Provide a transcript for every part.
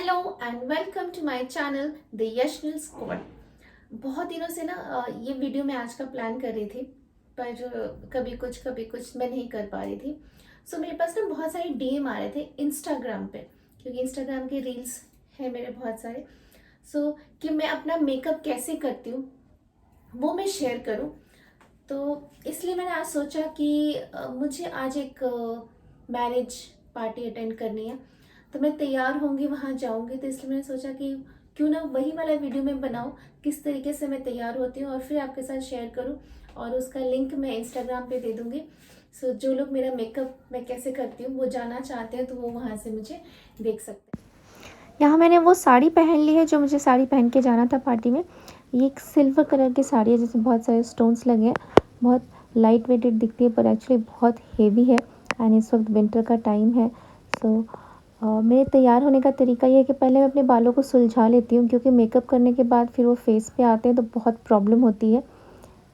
Hello and welcome to my channel the Yashnal squad. बहुत दिनों से ना ये वीडियो मैं आज का प्लान कर रही थी, पर कभी कुछ मैं नहीं कर पा रही थी। सो मेरे पास ना बहुत सारे डीएम आ रहे थे इंस्टाग्राम पे, क्योंकि इंस्टाग्राम के रील्स है मेरे बहुत सारे। सो कि मैं अपना मेकअप कैसे करती हूँ वो मैं शेयर करूँ। तो इसलिए मैंने आज सोचा कि मुझे आज एक मैरिज पार्टी अटेंड करनी है, तो मैं तैयार होंगी, वहाँ जाऊँगी। तो इसलिए मैंने सोचा कि क्यों ना वही वाला वीडियो मैं बनाऊँ, किस तरीके से मैं तैयार होती हूँ, और फिर आपके साथ शेयर करूँ। और उसका लिंक मैं इंस्टाग्राम पे दे दूँगी। सो जो लोग मेरा मेकअप मैं कैसे करती हूँ वो जानना चाहते हैं, तो वो वहाँ से मुझे देख सकते हैं। यहाँ मैंने वो साड़ी पहन ली है जो मुझे साड़ी पहन के जाना था पार्टी में। ये एक सिल्वर कलर की साड़ी है जिसमें बहुत सारे स्टोन्स लगे हैं। बहुत लाइट वेटेड दिखती है पर एक्चुअली बहुत हेवी है। एंड इस वक्त विंटर का टाइम है। सो मेरे तैयार होने का तरीका ये है कि पहले मैं अपने बालों को सुलझा लेती हूँ, क्योंकि मेकअप करने के बाद फिर वो फेस पे आते हैं तो बहुत प्रॉब्लम होती है।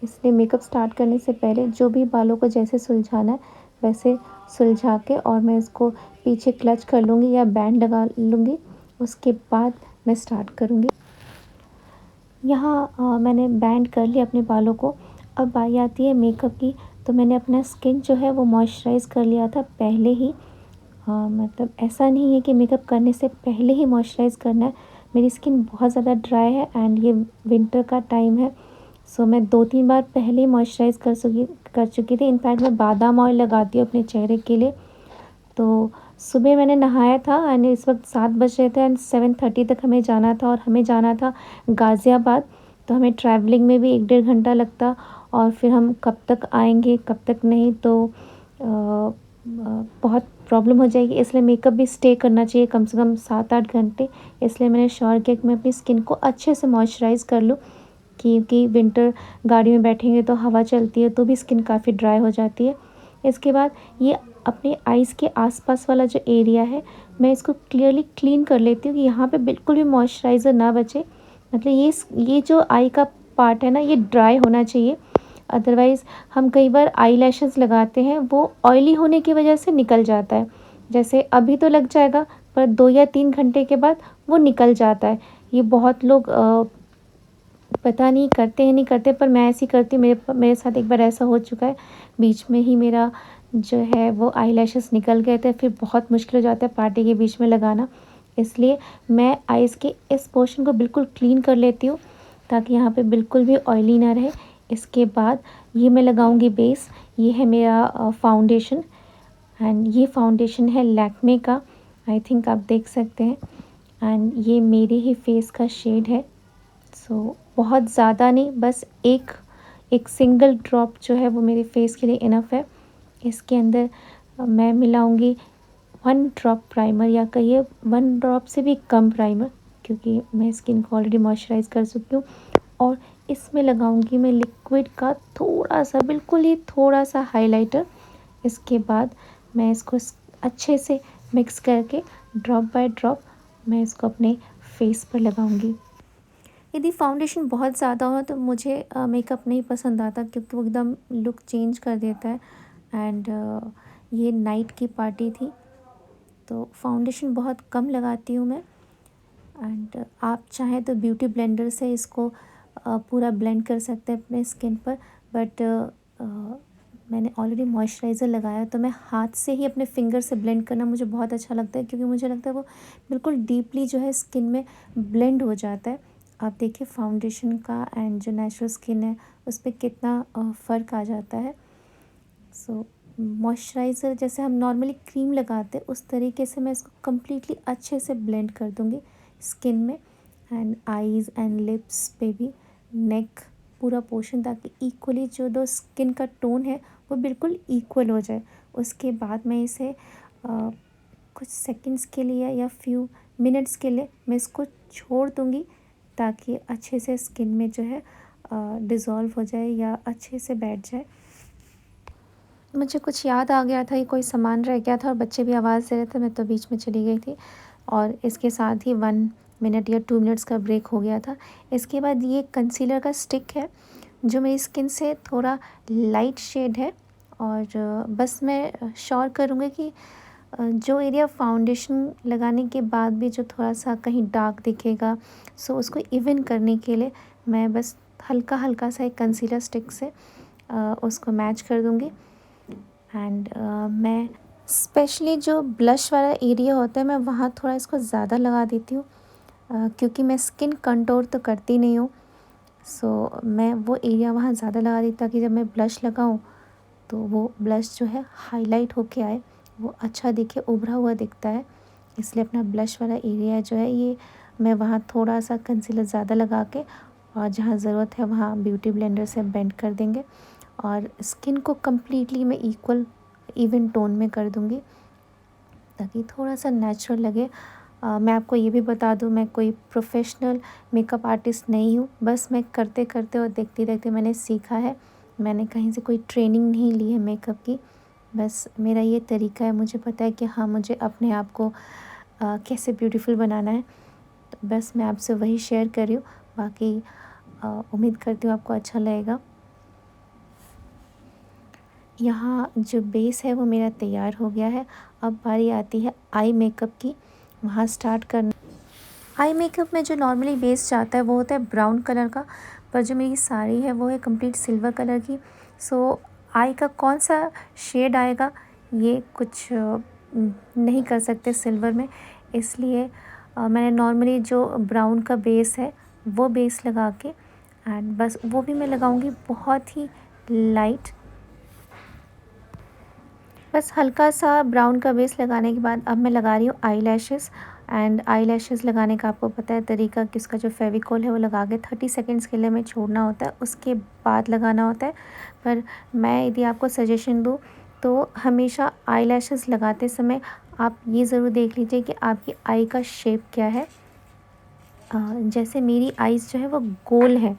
इसलिए मेकअप स्टार्ट करने से पहले जो भी बालों को जैसे सुलझाना है वैसे सुलझा के, और मैं इसको पीछे क्लच कर लूँगी या बैंड लगा लूँगी। उसके बाद मैं स्टार्ट करूँगी। यहाँ मैंने बैंड कर लिया अपने बालों को। अब बारी आती है मेकअप की। तो मैंने अपना स्किन जो है वो मॉइस्चराइज़ कर लिया था पहले ही। मतलब ऐसा नहीं है कि मेकअप करने से पहले ही मॉइस्चराइज़ करना है। मेरी स्किन बहुत ज़्यादा ड्राई है एंड ये विंटर का टाइम है। सो मैं 2-3 बार पहले ही मॉइस्चराइज़ कर चुकी थी। इनफैक्ट मैं बादाम ऑयल लगाती हूँ अपने चेहरे के लिए। तो सुबह मैंने नहाया था एंड इस वक्त 7 बज रहे थे एंड 7:30 तक हमें जाना था, और हमें जाना था गाज़ियाबाद। तो हमें ट्रैवलिंग में भी 1-1.5 घंटा लगता, और फिर हम कब तक आएंगे कब तक नहीं, तो बहुत प्रॉब्लम हो जाएगी। इसलिए मेकअप भी स्टे करना चाहिए कम से कम 7-8 घंटे। इसलिए मैंने श्योर किया कि मैं अपनी स्किन को अच्छे से मॉइस्चराइज़ कर लूँ, क्योंकि विंटर गाड़ी में बैठेंगे तो हवा चलती है तो भी स्किन काफ़ी ड्राई हो जाती है। इसके बाद ये अपने आइज़ के आसपास वाला जो एरिया है मैं इसको क्लियरली क्लीन कर लेती हूँ कि यहाँ पे बिल्कुल भी मॉइस्चराइज़र ना बचे। मतलब ये जो आई का पार्ट है ना, ये ड्राई होना चाहिए। अदरवाइज़ हम कई बार आई लैशेज़ लगाते हैं, वो ऑयली होने की वजह से निकल जाता है। जैसे अभी तो लग जाएगा, पर 2 या 3 घंटे के बाद वो निकल जाता है। ये बहुत लोग पता नहीं करते हैं नहीं करते, पर मैं ऐसी करती हूँ। मेरे साथ एक बार ऐसा हो चुका है। बीच में ही मेरा जो है वो आई लैशेज़ निकल गए थे, फिर बहुत मुश्किल हो जाता है पार्टी के बीच में लगाना। इसलिए मैं आइज़ के इस पोर्शन को बिल्कुल क्लीन कर लेती हूँ, ताकि यहाँ पे बिल्कुल भी ऑयली ना रहे। इसके बाद ये मैं लगाऊंगी बेस। ये है मेरा फाउंडेशन, एंड ये फाउंडेशन है लैक्मे का। आई थिंक आप देख सकते हैं। एंड ये मेरे ही फेस का शेड है। सो बहुत ज़्यादा नहीं, बस एक एक सिंगल ड्रॉप जो है वो मेरे फेस के लिए इनफ है। इसके अंदर मैं मिलाऊंगी 1 ड्रॉप प्राइमर, या कहिए 1 ड्रॉप से भी कम प्राइमर, क्योंकि मैं स्किन को ऑलरेडी मॉइस्चराइज़ कर चुकी हूँ। और इसमें लगाऊंगी मैं लिक्विड का थोड़ा सा, बिल्कुल ही थोड़ा सा हाइलाइटर। इसके बाद मैं इसको अच्छे से मिक्स करके ड्रॉप बाय ड्रॉप मैं इसको अपने फेस पर लगाऊंगी। यदि फाउंडेशन बहुत ज़्यादा हो तो मुझे मेकअप नहीं पसंद आता, क्योंकि वो एकदम लुक चेंज कर देता है। एंड ये नाइट की पार्टी थी, तो फाउंडेशन बहुत कम लगाती हूँ मैं। एंड आप चाहें तो ब्यूटी ब्लेंडर से इसको पूरा ब्लेंड कर सकते हैं अपने स्किन पर। बट मैंने ऑलरेडी मॉइस्चराइज़र लगाया, तो मैं हाथ से ही अपने फिंगर से ब्लेंड करना मुझे बहुत अच्छा लगता है, क्योंकि मुझे लगता है वो बिल्कुल डीपली जो है स्किन में ब्लेंड हो जाता है। आप देखिए फाउंडेशन का एंड जो नेचुरल स्किन है उस पर कितना फ़र्क आ जाता है। सो मॉइस्चराइज़र जैसे हम नॉर्मली क्रीम लगाते हैं उस तरीके से मैं इसको कम्प्लीटली अच्छे से ब्लेंड कर दूँगी स्किन में, एंड आईज़ एंड लिप्स पे भी, नेक पूरा पोर्शन, ताकि इक्वली जो दो स्किन का टोन है वो बिल्कुल इक्वल हो जाए। उसके बाद मैं इसे कुछ सेकंड्स के लिए या फ्यू मिनट्स के लिए मैं इसको छोड़ दूँगी, ताकि अच्छे से स्किन में जो है डिज़ोल्व हो जाए या अच्छे से बैठ जाए। मुझे कुछ याद आ गया था, ये कोई सामान रह गया था और बच्चे भी आवाज़ दे रहे थे, मैं तो बीच में चली गई थी, और इसके साथ ही 1 मिनट या 2 मिनट्स का ब्रेक हो गया था। इसके बाद ये कंसीलर का स्टिक है जो मेरी स्किन से थोड़ा लाइट शेड है, और बस मैं श्योर करूँगी कि जो एरिया फाउंडेशन लगाने के बाद भी जो थोड़ा-सा कहीं डार्क दिखेगा, सो उसको इवन करने के लिए मैं बस हल्का-हल्का सा एक कंसीलर स्टिक से उसको मैच कर दूँगी। एंड मैं स्पेशली जो ब्लश वाला एरिया होता है, मैं वहाँ थोड़ा इसको ज़्यादा लगा देती हूँ, क्योंकि मैं स्किन कंटूर तो करती नहीं हूँ। सो मैं वो एरिया वहाँ ज़्यादा लगा देती ताकि जब मैं ब्लश लगाऊँ तो वो ब्लश जो है हाईलाइट होके आए, वो अच्छा दिखे, उभरा हुआ दिखता है। इसलिए अपना ब्लश वाला एरिया जो है ये मैं वहाँ थोड़ा-सा कंसीलर ज़्यादा लगा के और जहाँ ज़रूरत है वहाँ ब्यूटी ब्लेंडर से ब्लेंड कर देंगे और स्किन को कम्प्लीटली मैं इवन टोन में कर दूँगी ताकि थोड़ा-सा नेचुरल लगे। मैं आपको ये भी बता दूँ, मैं कोई प्रोफ़ेशनल मेकअप आर्टिस्ट नहीं हूँ, बस मैं करते-करते और देखते-देखते मैंने सीखा है। मैंने कहीं से कोई ट्रेनिंग नहीं ली है मेकअप की, बस मेरा ये तरीका है, मुझे पता है कि हाँ, मुझे अपने आप को कैसे ब्यूटीफुल बनाना है। तो बस मैं आपसे वही शेयर कर रही हूँ, बाकी उम्मीद करती हूँ आपको अच्छा लगेगा। यहाँ जो बेस है वो मेरा तैयार हो गया है। अब बारी आती है आई मेकअप की, वहाँ स्टार्ट करना। आई मेकअप में जो नॉर्मली बेस जाता है वो होता है ब्राउन कलर का, पर जो मेरी साड़ी है वो है कंप्लीट सिल्वर कलर की। सो आई का कौन सा शेड आएगा ये कुछ नहीं कर सकते सिल्वर में, इसलिए मैंने नॉर्मली जो ब्राउन का बेस है वो बेस लगा के एंड बस वो भी मैं लगाऊंगी बहुत ही लाइट। बस हल्का सा ब्राउन का बेस लगाने के बाद अब मैं लगा रही हूँ आई लैशेज़। एंड आई लैशेज़ लगाने का आपको पता है तरीका, किसका जो फेविकोल है वो लगा के 30 सेकंड्स के लिए हमें छोड़ना होता है, उसके बाद लगाना होता है। पर मैं यदि आपको सजेशन दूँ तो हमेशा आई लैशेज़ लगाते समय आप ये ज़रूर देख लीजिए कि आपकी आई का शेप क्या है। जैसे मेरी आईज़ जो है वो गोल है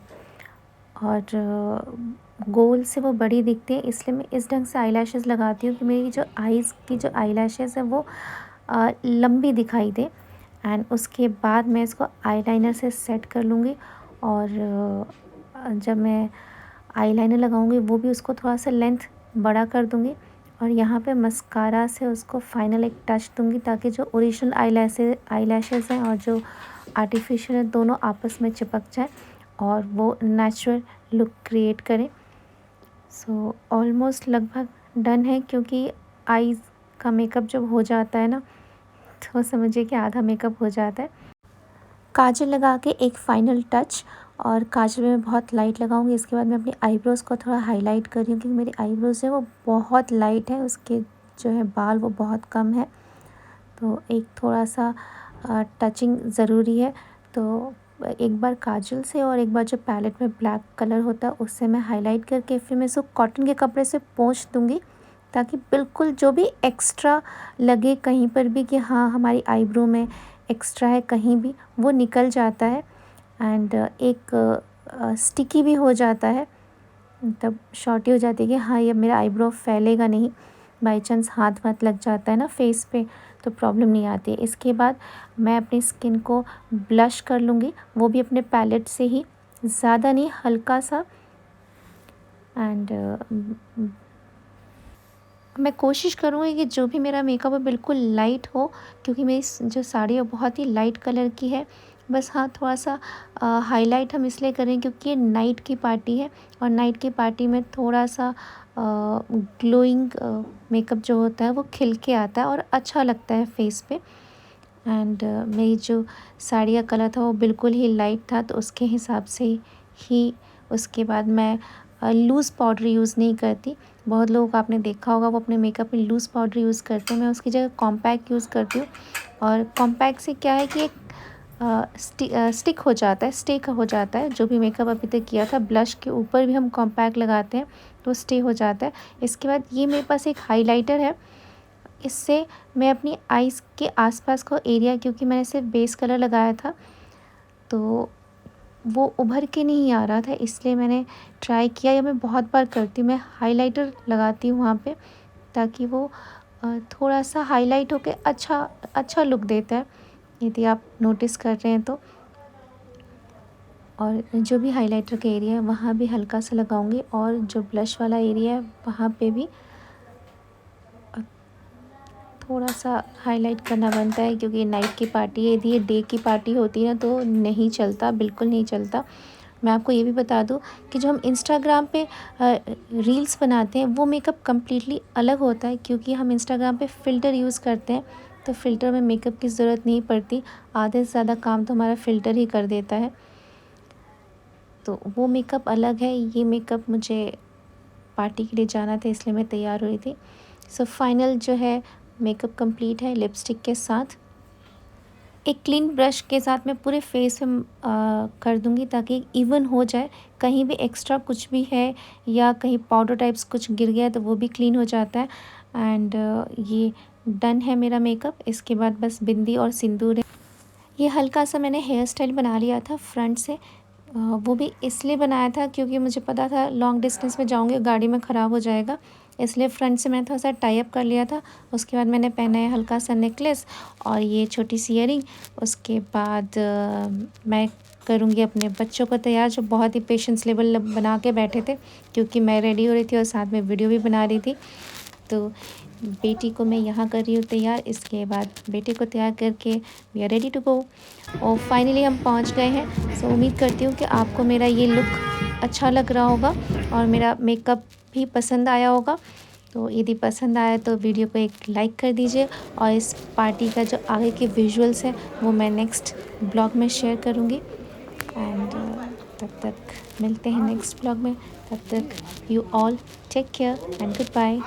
और गोल से वो बड़ी दिखती है, इसलिए मैं इस ढंग से आईलैशेस लगाती हूँ कि मेरी जो आईज़ की जो आईलैशेस है वो लंबी दिखाई दे। एंड उसके बाद मैं इसको आईलाइनर से सेट कर लूँगी और जब मैं आईलाइनर लगाऊँगी वो भी उसको थोड़ा सा लेंथ बड़ा कर दूँगी और यहाँ पे मस्कारा से उसको फाइनल एक टच दूँगी ताकि जो ओरिजिनल आईलैशेस हैं और जो आर्टिफिशियल है दोनों आपस में चिपक जाए और वो नेचुरल लुक क्रिएट करें। सो ऑलमोस्ट लगभग डन है, क्योंकि आईज़ का मेकअप जब हो जाता है ना तो समझिए कि आधा मेकअप हो जाता है। काजल लगा के एक फ़ाइनल टच, और काजल में मैं बहुत लाइट लगाऊंगी। इसके बाद मैं अपनी आईब्रोज़ को थोड़ा हाईलाइट कर रही हूँ क्योंकि मेरी आईब्रोज़ है वो बहुत लाइट है, उसके जो है बाल वो बहुत कम है, तो एक थोड़ा सा टचिंग ज़रूरी है। तो एक बार काजल से और एक बार जो पैलेट में ब्लैक कलर होता है उससे मैं हाईलाइट करके फिर मैं इसको कॉटन के कपड़े से पोंछ दूँगी ताकि बिल्कुल जो भी एक्स्ट्रा लगे कहीं पर भी कि हाँ हमारी आईब्रो में एक्स्ट्रा है कहीं भी, वो निकल जाता है। एंड एक स्टिकी भी हो जाता है, तब शॉर्टी हो जाती है कि हाँ ये मेरा आईब्रो फैलेगा नहीं, बाई चांस हाथ वाथ लग जाता है ना फेस पे तो प्रॉब्लम नहीं आती है। इसके बाद मैं अपनी स्किन को ब्लश कर लूँगी, वो भी अपने पैलेट से ही, ज़्यादा नहीं हल्का सा। एंड मैं कोशिश करूँगी कि जो भी मेरा मेकअप है बिल्कुल लाइट हो, क्योंकि मेरी जो साड़ी है बहुत ही लाइट कलर की है। बस हाँ थोड़ा सा हाईलाइट हम इसलिए करें क्योंकि ये नाइट की पार्टी है और नाइट की पार्टी में थोड़ा सा ग्लोइंग मेकअप जो होता है वो खिल के आता है और अच्छा लगता है फेस पे। एंड मेरी जो साड़ी का कलर था वो बिल्कुल ही लाइट था, तो उसके हिसाब से ही उसके बाद मैं लूज़ पाउडर यूज़ नहीं करती। बहुत लोगों को आपने देखा होगा वो अपने मेकअप में लूज़ पाउडर यूज़ करते हैं, मैं उसकी जगह कॉम्पैक्ट यूज़ करती हूँ। और कॉम्पैक्ट से क्या है कि एक स्टिक हो जाता है, स्टे हो जाता है। जो भी मेकअप अभी तक किया था ब्लश के ऊपर भी हम कॉम्पैक्ट लगाते हैं तो स्टे हो जाता है। इसके बाद ये मेरे पास एक हाइलाइटर है, इससे मैं अपनी आईज़ के आसपास का एरिया, क्योंकि मैंने सिर्फ बेस कलर लगाया था तो वो उभर के नहीं आ रहा था, इसलिए मैंने ट्राई किया, या मैं बहुत बार करती हूँ, मैं हाइलाइटर लगाती हूँ वहाँ पे ताकि वो थोड़ा सा हाईलाइट होके अच्छा लुक देता है, यदि आप नोटिस कर रहे हैं तो। और जो भी हाइलाइटर का एरिया है वहाँ भी हल्का सा लगाऊंगी और जो ब्लश वाला एरिया है वहाँ पे भी थोड़ा-सा हाइलाइट करना बनता है क्योंकि नाइट की पार्टी है। यदि ये डे की पार्टी होती ना तो नहीं चलता, बिल्कुल नहीं चलता। मैं आपको ये भी बता दूँ कि जो हम इंस्टाग्राम पे रील्स बनाते हैं वो मेकअप कम्प्लीटली अलग होता है क्योंकि हम इंस्टाग्राम पे फ़िल्टर यूज़ करते हैं, तो फ़िल्टर में मेकअप की ज़रूरत नहीं पड़ती। आधे से ज़्यादा काम तो हमारा फ़िल्टर ही कर देता है। तो वो मेकअप अलग है, ये मेकअप मुझे पार्टी के लिए जाना था इसलिए मैं तैयार हुई थी। सो फाइनल जो है मेकअप कंप्लीट है लिपस्टिक के साथ। एक क्लीन ब्रश के साथ मैं पूरे फेस में कर दूँगी ताकि इवन हो जाए। कहीं भी एक्स्ट्रा कुछ भी है या कहीं पाउडर टाइप्स कुछ गिर गया है तो वो भी क्लीन हो जाता है। एंड ये डन है मेरा मेकअप। इसके बाद बस बिंदी और सिंदूर है। ये हल्का सा मैंने हेयर स्टाइल बना लिया था फ्रंट से। वो भी इसलिए बनाया था क्योंकि मुझे पता था लॉन्ग डिस्टेंस में जाऊँगी गाड़ी में ख़राब हो जाएगा, इसलिए फ्रंट से मैंने थोड़ा सा टाई अप कर लिया था। उसके बाद मैंने पहना है हल्का सा नेकलेस और ये छोटी सी ईयरिंग। उसके बाद मैं करूँगी अपने बच्चों को तैयार जो बहुत ही पेशेंस लेवल बना के बैठे थे क्योंकि मैं रेडी हो रही थी और साथ में वीडियो भी बना रही थी। तो बेटी को मैं यहाँ कर रही हूँ तैयार। इसके बाद बेटे को तैयार करके we are ready to go और फाइनली हम पहुँच गए हैं। सो उम्मीद करती हूँ कि आपको मेरा ये लुक अच्छा लग रहा होगा और मेरा मेकअप भी पसंद आया होगा। तो यदि पसंद आया तो वीडियो को एक लाइक कर दीजिए और इस पार्टी का जो आगे के विजुअल्स हैं वो मैं नेक्स्ट ब्लॉग में शेयर करूँगी। एंड तब तक मिलते हैं नेक्स्ट ब्लॉग में। तब तक you all take care and good bye.